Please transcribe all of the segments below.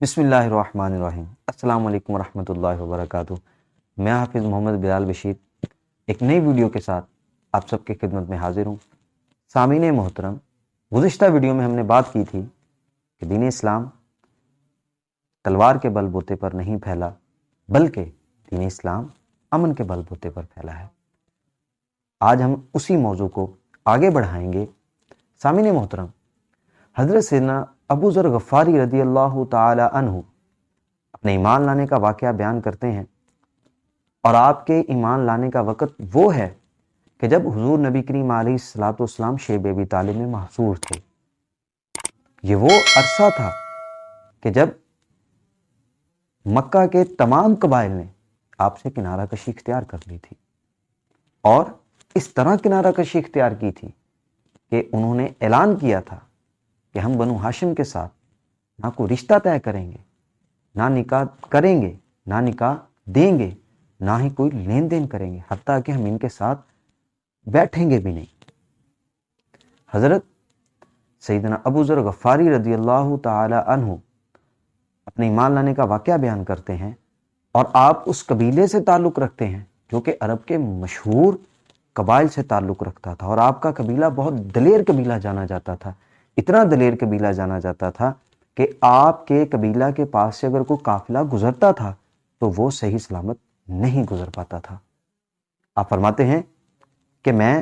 بسم اللہ الرحمن الرحیم۔ السلام علیکم ورحمۃ اللہ وبرکاتہ۔ میں حافظ محمد بلال بشیر ایک نئی ویڈیو کے ساتھ آپ سب کی خدمت میں حاضر ہوں۔ سامعین محترم، گزشتہ ویڈیو میں ہم نے بات کی تھی کہ دین اسلام تلوار کے بل بوتے پر نہیں پھیلا، بلکہ دین اسلام امن کے بل بوتے پر پھیلا ہے۔ آج ہم اسی موضوع کو آگے بڑھائیں گے۔ سامعین محترم، حضرت سیدنا ابو ذر غفاری رضی اللہ تعالی عنہ اپنے ایمان لانے کا واقعہ بیان کرتے ہیں، اور آپ کے ایمان لانے کا وقت وہ ہے کہ جب حضور نبی کریم علیہ الصلوۃ والسلام شیب ابی طالب میں محصور تھے۔ یہ وہ عرصہ تھا کہ جب مکہ کے تمام قبائل نے آپ سے کنارہ کشی اختیار کر لی تھی، اور اس طرح کنارہ کشی اختیار کی تھی کہ انہوں نے اعلان کیا تھا کہ ہم بنو ہاشم کے ساتھ نہ کوئی رشتہ طے کریں گے، نہ نکاح کریں گے، نہ نکاح دیں گے، نہ ہی کوئی لین دین کریں گے، حتیٰ کہ ہم ان کے ساتھ بیٹھیں گے بھی نہیں۔ حضرت سیدنا ابو ذر غفاری رضی اللہ تعالی عنہ اپنے ایمان لانے کا واقعہ بیان کرتے ہیں، اور آپ اس قبیلے سے تعلق رکھتے ہیں جو کہ عرب کے مشہور قبائل سے تعلق رکھتا تھا، اور آپ کا قبیلہ بہت دلیر قبیلہ جانا جاتا تھا۔ اتنا دلیر قبیلہ جانا جاتا تھا کہ آپ کے قبیلہ کے پاس سے اگر کوئی قافلہ گزرتا تھا تو وہ صحیح سلامت نہیں گزر پاتا تھا۔ آپ فرماتے ہیں کہ میں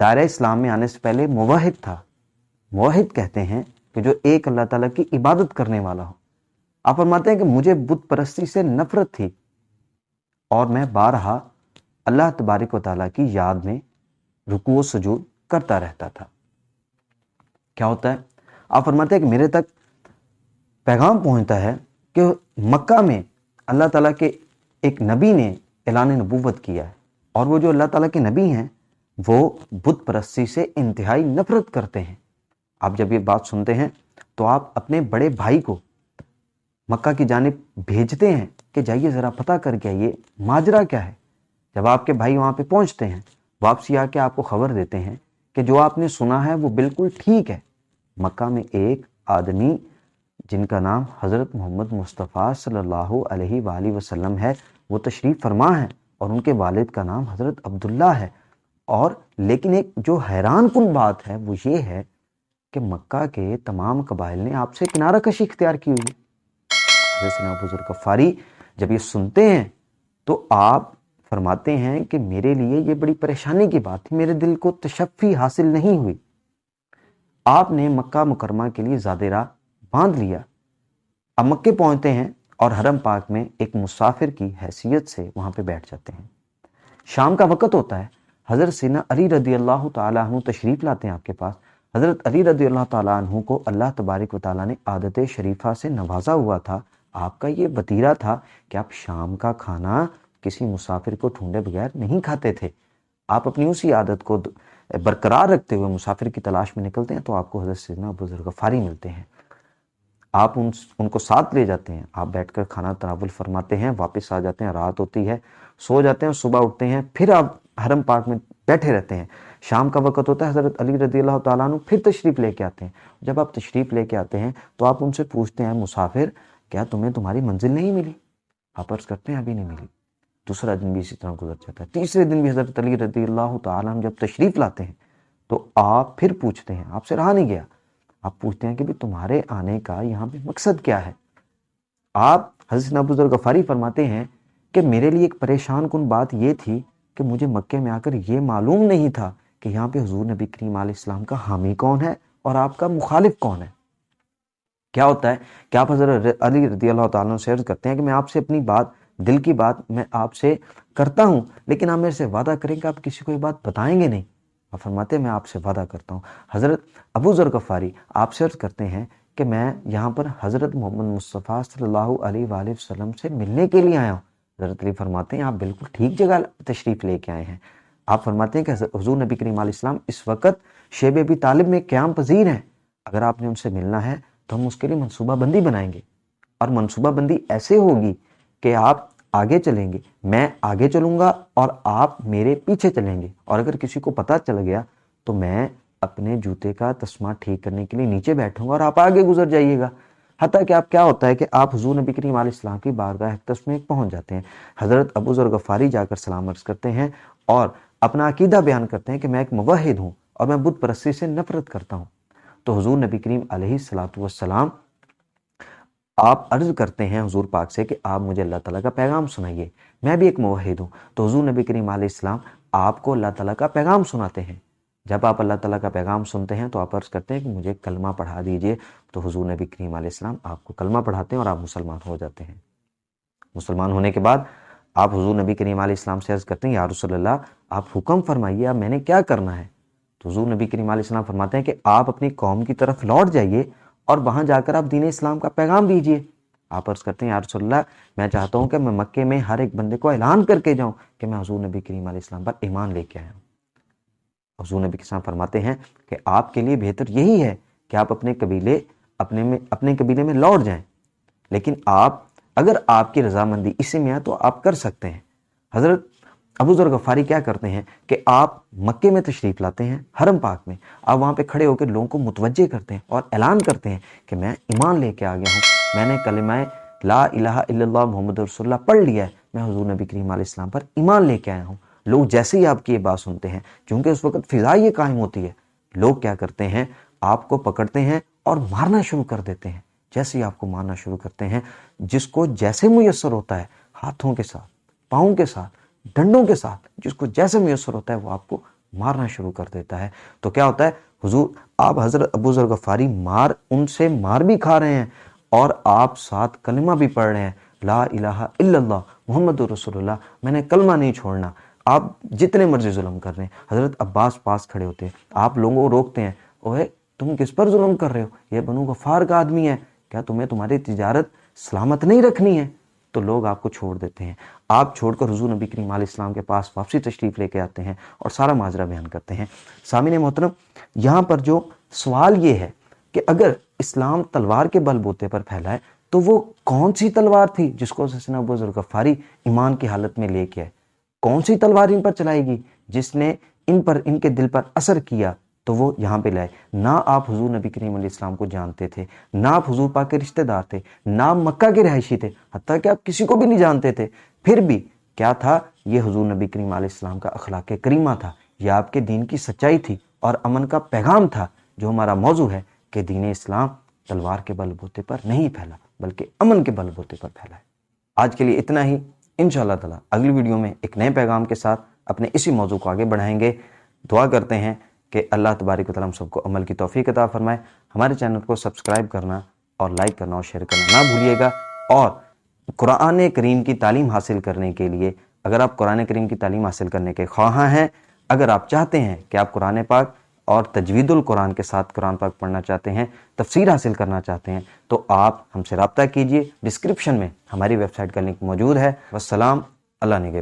دائرہ اسلام میں آنے سے پہلے موحد تھا۔ موحد کہتے ہیں کہ جو ایک اللہ تعالیٰ کی عبادت کرنے والا ہو۔ آپ فرماتے ہیں کہ مجھے بت پرستی سے نفرت تھی، اور میں بارہا اللہ تبارک و تعالیٰ کی یاد میں رکوع و سجود کرتا رہتا تھا۔ کیا ہوتا ہے؟ آپ فرماتے ہیں کہ میرے تک پیغام پہنچتا ہے کہ مکہ میں اللہ تعالیٰ کے ایک نبی نے اعلان نبوت کیا ہے، اور وہ جو اللہ تعالیٰ کے نبی ہیں وہ بت پرستی سے انتہائی نفرت کرتے ہیں۔ آپ جب یہ بات سنتے ہیں تو آپ اپنے بڑے بھائی کو مکہ کی جانب بھیجتے ہیں کہ جائیے ذرا پتہ کر کے آئیے ماجرا کیا ہے۔ جب آپ کے بھائی وہاں پہ پہنچتے ہیں، واپسی آ کے آپ کو خبر دیتے ہیں کہ جو آپ نے سنا ہے وہ بالکل ٹھیک ہے۔ مکہ میں ایک آدمی جن کا نام حضرت محمد مصطفیٰ صلی اللہ علیہ وآلہ وسلم ہے، وہ تشریف فرما ہے، اور ان کے والد کا نام حضرت عبداللہ ہے۔ اور لیکن ایک جو حیران کن بات ہے وہ یہ ہے کہ مکہ کے تمام قبائل نے آپ سے کنارہ کشی اختیار کی ہوئی۔ حضرت سیدنا ابو ذر غفاری جب یہ سنتے ہیں تو آپ فرماتے ہیں کہ میرے لیے یہ بڑی پریشانی کی بات تھی، میرے دل کو تشفی حاصل نہیں ہوئی۔ آپ نے مکہ مکرمہ کے لیے زاد راہ باندھ لیا۔ اب مکے پہنچتے ہیں اور حرم پاک میں ایک مسافر کی حیثیت سے وہاں پہ بیٹھ جاتے ہیں۔ شام کا وقت ہوتا ہے۔ حضرت سیدنا علی رضی اللہ تعالیٰ عنہ تشریف لاتے ہیں آپ کے پاس۔ حضرت علی رضی اللہ تعالیٰ عنہ کو اللہ تبارک و تعالیٰ نے عادت شریفہ سے نوازا ہوا تھا۔ آپ کا یہ وتیرہ تھا کہ آپ شام کا کھانا کسی مسافر کو ڈھونڈے بغیر نہیں کھاتے تھے۔ آپ اپنی اسی عادت کو برقرار رکھتے ہوئے مسافر کی تلاش میں نکلتے ہیں تو آپ کو حضرت سیدنا ابو ذر غفاری ملتے ہیں۔ آپ ان کو ساتھ لے جاتے ہیں، آپ بیٹھ کر کھانا تناول فرماتے ہیں، واپس آ جاتے ہیں، رات ہوتی ہے، سو جاتے ہیں، صبح اٹھتے ہیں، پھر آپ حرم پاک میں بیٹھے رہتے ہیں۔ شام کا وقت ہوتا ہے، حضرت علی رضی اللہ تعالیٰ عنہ پھر تشریف لے کے آتے ہیں۔ جب آپ تشریف لے کے آتے ہیں تو آپ ان سے پوچھتے ہیں، مسافر کیا تمہیں تمہاری منزل نہیں ملی؟ آپ عرض کرتے ہیں ابھی نہیں ملی۔ دوسرا دن بھی اسی طرح گزر جاتا ہے۔ تیسرے دن بھی حضرت علی رضی اللہ تعالیٰ عنہ جب تشریف لاتے ہیں تو آپ پھر پوچھتے ہیں، آپ سے رہا نہیں گیا، آپ پوچھتے ہیں کہ بھی تمہارے آنے کا یہاں پہ مقصد کیا ہے؟ آپ حضرت ابو ذر غفاری فرماتے ہیں کہ میرے لیے ایک پریشان کن بات یہ تھی کہ مجھے مکے میں آ کر یہ معلوم نہیں تھا کہ یہاں پہ حضور نبی کریم علیہ السلام کا حامی کون ہے اور آپ کا مخالف کون ہے۔ کیا ہوتا ہے کہ آپ حضرت علی رضی اللہ تعالیٰ سے عرض کرتے ہیں کہ میں آپ سے اپنی بات، دل کی بات میں آپ سے کرتا ہوں، لیکن آپ میرے سے وعدہ کریں کہ آپ کسی کو یہ بات بتائیں گے نہیں۔ آپ فرماتے ہیں میں آپ سے وعدہ کرتا ہوں۔ حضرت ابو ذر غفاری آپ سے عرض کرتے ہیں کہ میں یہاں پر حضرت محمد مصطفیٰ صلی اللہ علیہ وآلہ وسلم سے ملنے کے لیے آیا ہوں۔ حضرت علی فرماتے ہیں آپ بالکل ٹھیک جگہ تشریف لے کے آئے ہیں۔ آپ فرماتے ہیں کہ حضور نبی کریم علیہ السلام اس وقت شیب ابی طالب میں قیام پذیر ہیں، اگر آپ نے ان سے ملنا ہے تو ہم اس کے لیے منصوبہ بندی بنائیں گے، اور منصوبہ بندی ایسے ہوگی کہ آپ آگے چلیں گے، میں آگے چلوں گا اور آپ میرے پیچھے چلیں گے، اور اگر کسی کو پتہ چل گیا تو میں اپنے جوتے کا تسمہ ٹھیک کرنے کے لیے نیچے بیٹھوں گا اور آپ آگے گزر جائیے گا۔ حتیٰ کہ آپ کیا ہوتا ہے کہ آپ حضور نبی کریم علیہ السلام کی بارگاہ اقدس میں پہنچ جاتے ہیں، حضرت ابو ذر غفاری جا کر سلام عرض کرتے ہیں اور اپنا عقیدہ بیان کرتے ہیں کہ میں ایک موحد ہوں اور میں بت پرستی سے نفرت کرتا ہوں۔ تو حضور نبی کریم علیہ السلام آپ عرض کرتے ہیں حضور پاک سے کہ آپ مجھے اللہ تعالیٰ کا پیغام سنائیے، میں بھی ایک موحد ہوں۔ تو حضور نبی کریم علیہ السلام آپ کو اللہ تعالیٰ کا پیغام سناتے ہیں۔ جب آپ اللہ تعالیٰ کا پیغام سنتے ہیں تو آپ عرض کرتے ہیں کہ مجھے کلمہ پڑھا دیجئے، تو حضور نبی کریم علیہ السلام آپ کو کلمہ پڑھاتے ہیں اور آپ مسلمان ہو جاتے ہیں۔ مسلمان ہونے کے بعد آپ حضور نبی کریم علیہ السلام سے عرض کرتے ہیں یا رسول اللہ آپ حکم فرمائیے، اب میں نے کیا کرنا ہے؟ تو حضور نبی کریم علیہ السلام فرماتے ہیں کہ آپ اپنی قوم کی طرف لوٹ جائیے اور وہاں جا کر آپ دین اسلام کا پیغام دیجئے۔ آپ عرض کرتے ہیں یا رسول اللہ میں چاہتا ہوں کہ میں مکے میں ہر ایک بندے کو اعلان کر کے جاؤں کہ میں حضور نبی کریم علیہ السلام پر ایمان لے کے آیا ہوں۔ حضور نبی کے ساتھ فرماتے ہیں کہ آپ کے لیے بہتر یہی ہے کہ آپ اپنے قبیلے میں لوٹ جائیں، لیکن اگر آپ کی رضامندی اسی میں ہے تو آپ کر سکتے ہیں۔ حضرت ابو ذر غفاری کیا کرتے ہیں کہ آپ مکے میں تشریف لاتے ہیں، حرم پاک میں، آپ وہاں پہ کھڑے ہو کے لوگوں کو متوجہ کرتے ہیں اور اعلان کرتے ہیں کہ میں ایمان لے کے آ گیا ہوں، میں نے کلمہ لا الہ الا اللہ محمد رسول اللہ پڑھ لیا ہے، میں حضور نبی کریم علیہ السلام پر ایمان لے کے آیا ہوں۔ لوگ جیسے ہی آپ کی یہ بات سنتے ہیں، چونکہ اس وقت فضا یہ قائم ہوتی ہے، لوگ کیا کرتے ہیں آپ کو پکڑتے ہیں اور مارنا شروع کر دیتے ہیں۔ جیسے ہی آپ کو مارنا شروع کرتے ہیں، جس کو جیسے میسر ہوتا ہے، ہاتھوں کے ساتھ، پاؤں کے ساتھ، ڈنڈوں کے ساتھ، جس کو جیسے میسر ہوتا ہے وہ آپ کو مارنا شروع کر دیتا ہے۔ تو کیا ہوتا ہے آپ حضرت ابو ذر غفاری ان سے مار بھی کھا رہے ہیں اور آپ ساتھ کلمہ بھی پڑھ رہے ہیں، لا الہ الا اللہ محمد رسول اللہ، میں نے کلمہ نہیں چھوڑنا۔ آپ جتنے مرضی ظلم کر رہے ہیں، حضرت عباس پاس کھڑے ہوتے ہیں، آپ لوگوں کو روکتے ہیں، اوہ تم کس پر ظلم کر رہے ہو؟ یہ بنو غفار کا آدمی ہے، کیا تمہیں تمہاری تجارت سلامت نہیں رکھنی ہے؟ تو لوگ آپ کو چھوڑ دیتے ہیں، آپ چھوڑ کر حضور نبی کریم علیہ السلام کے پاس واپسی تشریف لے کے آتے ہیں اور سارا ماجرا بیان کرتے ہیں۔ سامعین محترم، یہاں پر جو سوال یہ ہے کہ اگر اسلام تلوار کے بل بوتے پر پھیلا ہے تو وہ کون سی تلوار تھی جس کو سیدنا ابو ذر غفاری ایمان کی حالت میں لے کے آئے؟ کون سی تلوار ان پر چلائے گی جس نے ان کے دل پر اثر کیا تو وہ یہاں پہ لائے؟ نہ آپ حضور نبی کریم علیہ السلام کو جانتے تھے، نہ آپ حضور پاک کے رشتہ دار تھے، نہ آپ مکہ کے رہائشی تھے، حتیٰ کہ آپ کسی کو بھی نہیں جانتے تھے، پھر بھی کیا تھا؟ یہ حضور نبی کریم علیہ السلام کا اخلاق کریمہ تھا، یہ آپ کے دین کی سچائی تھی اور امن کا پیغام تھا، جو ہمارا موضوع ہے کہ دین اسلام تلوار کے بل بوتے پر نہیں پھیلا بلکہ امن کے بل بوتے پر پھیلا ہے۔ آج کے لیے اتنا ہی، انشاءاللہ تعالی اگلی ویڈیو میں ایک نئے پیغام کے ساتھ اپنے اسی موضوع کو آگے بڑھائیں گے۔ دعا کرتے ہیں کہ اللہ تبارک و تعالیٰ ہم سب کو عمل کی توفیق عطا فرمائے۔ ہمارے چینل کو سبسکرائب کرنا اور لائک کرنا اور شیئر کرنا نہ بھولیے گا، اور قرآن کریم کی تعلیم حاصل کرنے کے لیے، اگر آپ قرآن کریم کی تعلیم حاصل کرنے کے خواہاں ہیں، اگر آپ چاہتے ہیں کہ آپ قرآن پاک اور تجوید القرآن کے ساتھ قرآن پاک پڑھنا چاہتے ہیں، تفسیر حاصل کرنا چاہتے ہیں، تو آپ ہم سے رابطہ کیجئے۔ ڈسکرپشن میں ہماری ویب سائٹ کا لنک موجود ہے۔ والسلام، اللہ نگہبان۔